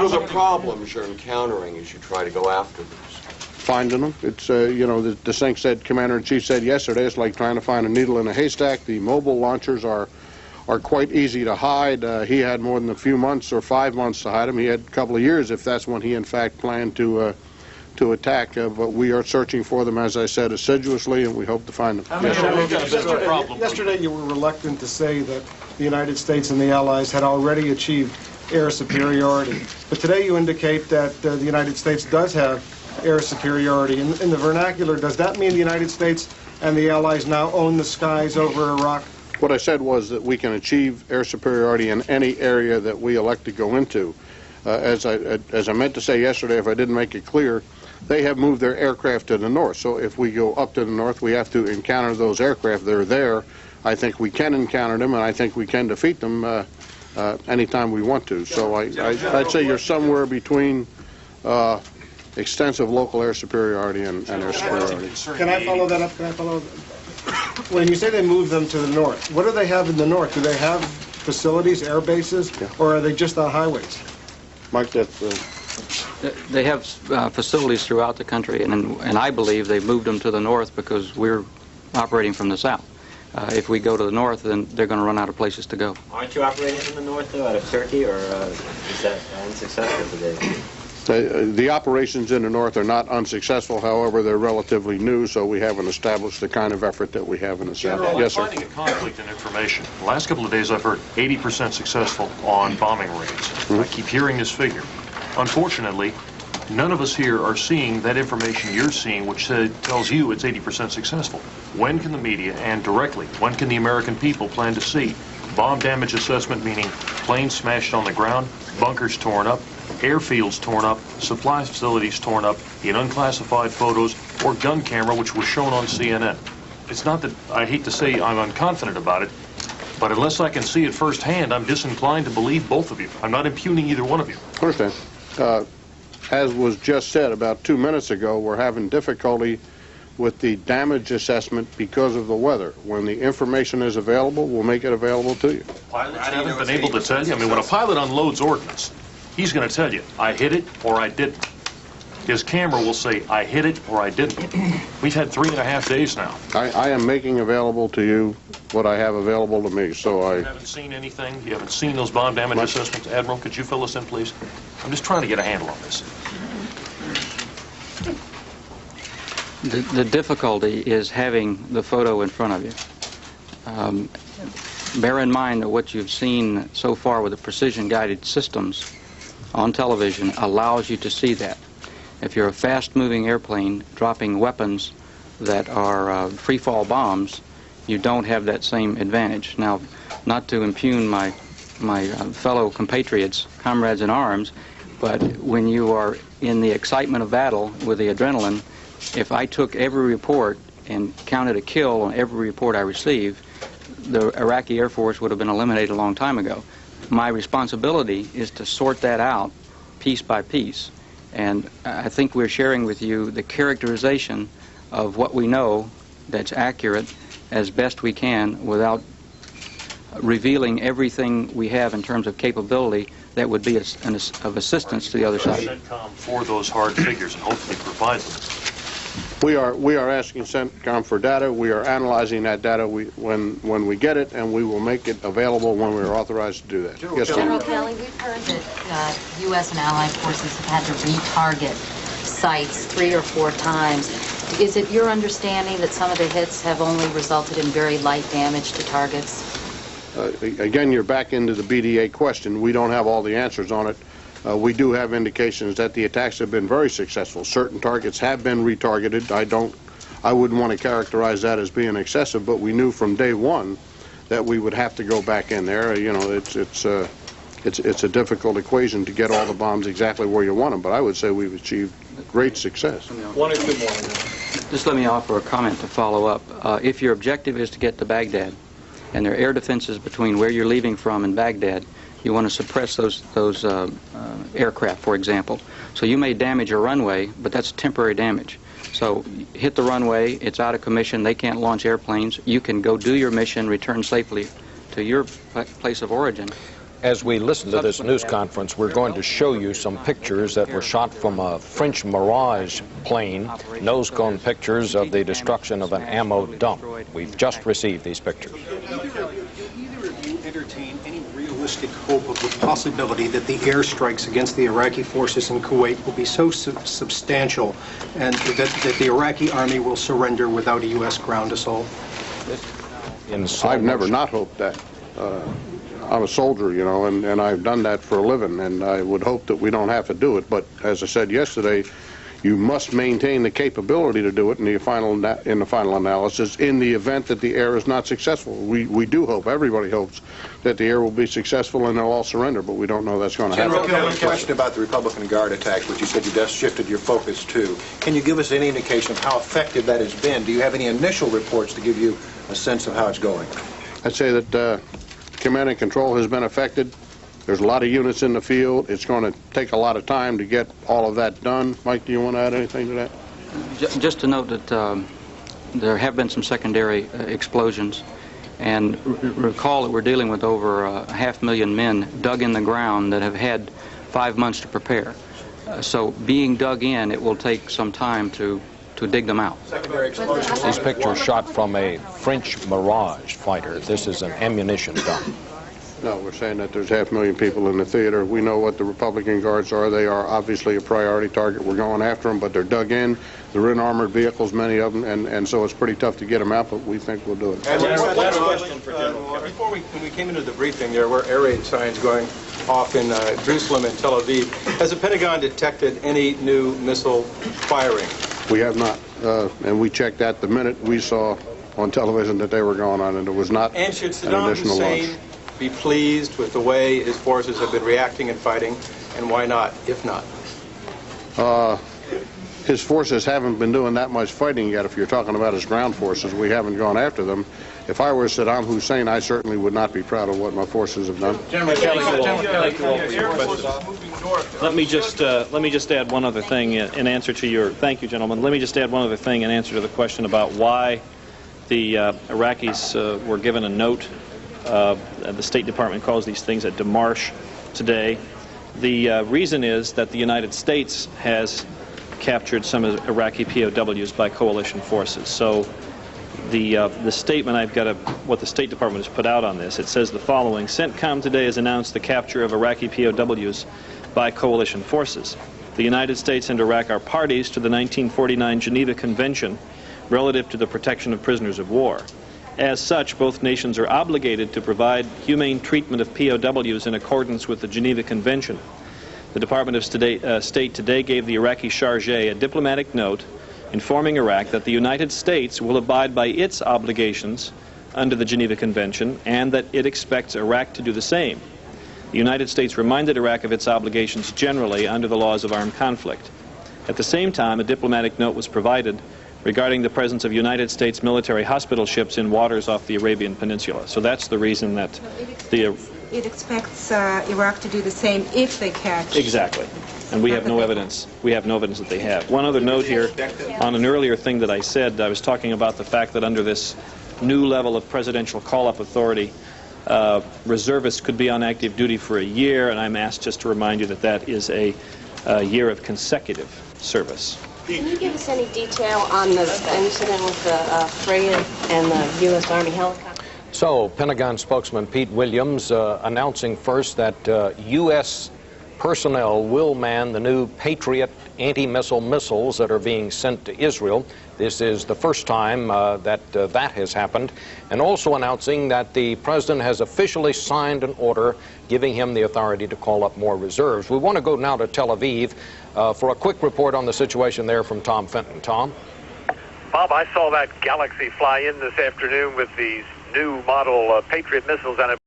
What are the problems you're encountering as you try to go after these? Finding them. It's, you know, the thing said, Commander-in-Chief said yesterday, it's like trying to find a needle in a haystack. The mobile launchers are quite easy to hide. He had more than a few months or 5 months to hide them. He had a couple of years if that's when he, in fact, planned to attack. But we are searching for them, as I said, assiduously, and we hope to find them. Yesterday you were reluctant to say that the United States and the Allies had already achieved air superiority. But today you indicate that the United States does have air superiority. In the vernacular, does that mean the United States and the Allies now own the skies over Iraq? What I said was that we can achieve air superiority in any area that we elect to go into. As I meant to say yesterday, if I didn't make it clear, they have moved their aircraft to the north. So if we go up to the north, we have to encounter those aircraft. They're there. I think we can encounter them, and I think we can defeat them anytime we want to. So I'd say you're somewhere between extensive local air superiority and air superiority. Can I follow that up? Can I follow? When you say they move them to the north, what do they have in the north? Do they have facilities, air bases, or are they just on highways? Mike, that's... They have facilities throughout the country, and I believe they've moved them to the north because we're operating from the south. If we go to the north, then they're going to run out of places to go. Aren't you operating from the north, though, out of Turkey, or is that unsuccessful today? The operations in the north are not unsuccessful. However, they're relatively new, so we haven't established the kind of effort that we have in the south. General, yes, sir. I'm finding a conflict in information. The last couple of days I've heard 80% successful on bombing raids. I keep hearing this figure. Unfortunately, none of us here are seeing that information you're seeing, which tells you it's 80% successful. When can the media, and directly, when can the American people plan to see bomb damage assessment, meaning planes smashed on the ground, bunkers torn up, airfields torn up, supply facilities torn up in unclassified photos, or gun camera, which was shown on CNN? It's not that I hate to say I'm unconfident about it, but unless I can see it firsthand, I'm disinclined to believe both of you. I'm not impugning either one of you. Understand. As was just said about 2 minutes ago, we're having difficulty with the damage assessment because of the weather. When the information is available, we'll make it available to you. Pilots haven't been able to tell you. I mean, when a pilot unloads ordnance, he's going to tell you, I hit it or I didn't. His camera will say, I hit it or I didn't. We've had 3.5 days now. I am making available to you what I have available to me, so You haven't seen anything? You haven't seen those bomb damage assessments? Admiral, could you fill us in, please? I'm just trying to get a handle on this. The difficulty is having the photo in front of you. Bear in mind that what you've seen so far with the precision-guided systems on television allows you to see that. If you're a fast-moving airplane dropping weapons that are free-fall bombs, you don't have that same advantage. Now, not to impugn my fellow compatriots, comrades in arms, but when you are in the excitement of battle with the adrenaline, if I took every report and counted a kill on every report I received, the Iraqi Air Force would have been eliminated a long time ago. My responsibility is to sort that out piece by piece. And I think we're sharing with you the characterization of what we know that's accurate as best we can without revealing everything we have in terms of capability that would be of assistance to the other side. CENTCOM for those hard figures and hopefully provide them. we are asking CENTCOM for data. We are analyzing that data when we get it, and we will make it available when we are authorized to do that. General, General Kelly, we've heard that U.S. and Allied forces have had to retarget sites 3 or 4 times. Is it your understanding that some of the hits have only resulted in very light damage to targets? Again, you're back into the BDA question. We don't have all the answers on it. We do have indications that the attacks have been very successful. Certain targets have been retargeted. I wouldn't want to characterize that as being excessive, but we knew from day one that we would have to go back in there. You know, it's a difficult equation to get all the bombs exactly where you want them, but I would say we've achieved great success. 1 or 2 more. Just let me offer a comment to follow up. If your objective is to get to Baghdad, and there are air defenses between where you're leaving from and Baghdad, you want to suppress those aircraft, for example. So you may damage a runway, but that's temporary damage. So hit the runway, it's out of commission, they can't launch airplanes. You can go do your mission, return safely to your place of origin, As we listen to this news conference, we're going to show you some pictures that were shot from a French Mirage plane, nose cone pictures of the destruction of an ammo dump. We've just received these pictures. Either of you entertain any realistic hope of the possibility that the airstrikes against the Iraqi forces in Kuwait will be so substantial and that the Iraqi army will surrender without a U.S. ground assault? I've never not hoped that. I'm a soldier, you know, and I've done that for a living, and I would hope that we don't have to do it. But as I said yesterday, you must maintain the capability to do it in the final analysis in the event that the air is not successful. We do hope, everybody hopes, that the air will be successful and they'll all surrender, but we don't know that's going to happen. General Kelly, a question about the Republican Guard attacks, which you said you just shifted your focus to. Can you give us any indication of how effective that has been? Do you have any initial reports to give you a sense of how it's going? I'd say that command and control has been affected. There's a lot of units in the field. It's going to take a lot of time to get all of that done. Mike, do you want to add anything to that? Just to note that there have been some secondary explosions, and recall that we're dealing with over 500,000 men dug in the ground that have had 5 months to prepare. So being dug in, it will take some time to dig them out. These pictures shot from a French Mirage fighter. This is an ammunition dump. No, we're saying that there's 500,000 people in the theater. We know what the Republican Guards are. They are obviously a priority target. We're going after them, but they're dug in. They're in armored vehicles, many of them, and so it's pretty tough to get them out, but we think we'll do it. Last question for General. When we came into the briefing, there were air raid signs going off in Jerusalem and Tel Aviv. Has the Pentagon detected any new missile firing? We have not, and we checked that the minute we saw on television that they were going on, and it was not And should an Saddam additional launch. Hussein be pleased with the way his forces have been reacting and fighting, and why not, if not? His forces haven't been doing that much fighting yet. If you're talking about his ground forces, we haven't gone after them. If I were Saddam Hussein, I certainly would not be proud of what my forces have done. General Kelly, thank you all for your questions. Let me just add one other thing in answer to your. Thank you, gentlemen. Let me just add one other thing in answer to the question about why the Iraqis were given a note. The State Department calls these things a démarche today. The reason is that the United States has captured some of the Iraqi POWs by coalition forces. So the statement I've got, what the State Department has put out on this, it says the following: CENTCOM today has announced the capture of Iraqi POWs by coalition forces. The United States and Iraq are parties to the 1949 Geneva Convention relative to the protection of prisoners of war. As such, both nations are obligated to provide humane treatment of POWs in accordance with the Geneva Convention. The Department of State today gave the Iraqi Chargé a diplomatic note informing Iraq that the United States will abide by its obligations under the Geneva Convention and that it expects Iraq to do the same. The United States reminded Iraq of its obligations generally under the laws of armed conflict. At the same time, a diplomatic note was provided regarding the presence of United States military hospital ships in waters off the Arabian Peninsula. So that's the reason that It expects Iraq to do the same if they catch. Exactly. And we have no evidence. We have no evidence that they have. One other note here on an earlier thing that I said. I was talking about the fact that under this new level of presidential call-up authority, reservists could be on active duty for a year, and I'm asked just to remind you that that is a year of consecutive service. Can you give us any detail on the incident with the frigate and the U.S. Army helicopter? So, Pentagon spokesman Pete Williams announcing first that U.S. personnel will man the new Patriot anti-missile missiles that are being sent to Israel. This is the first time that has happened. And also announcing that the president has officially signed an order giving him the authority to call up more reserves. We want to go now to Tel Aviv for a quick report on the situation there from Tom Fenton. Tom? Bob, I saw that Galaxy fly in this afternoon with these new model Patriot missiles, and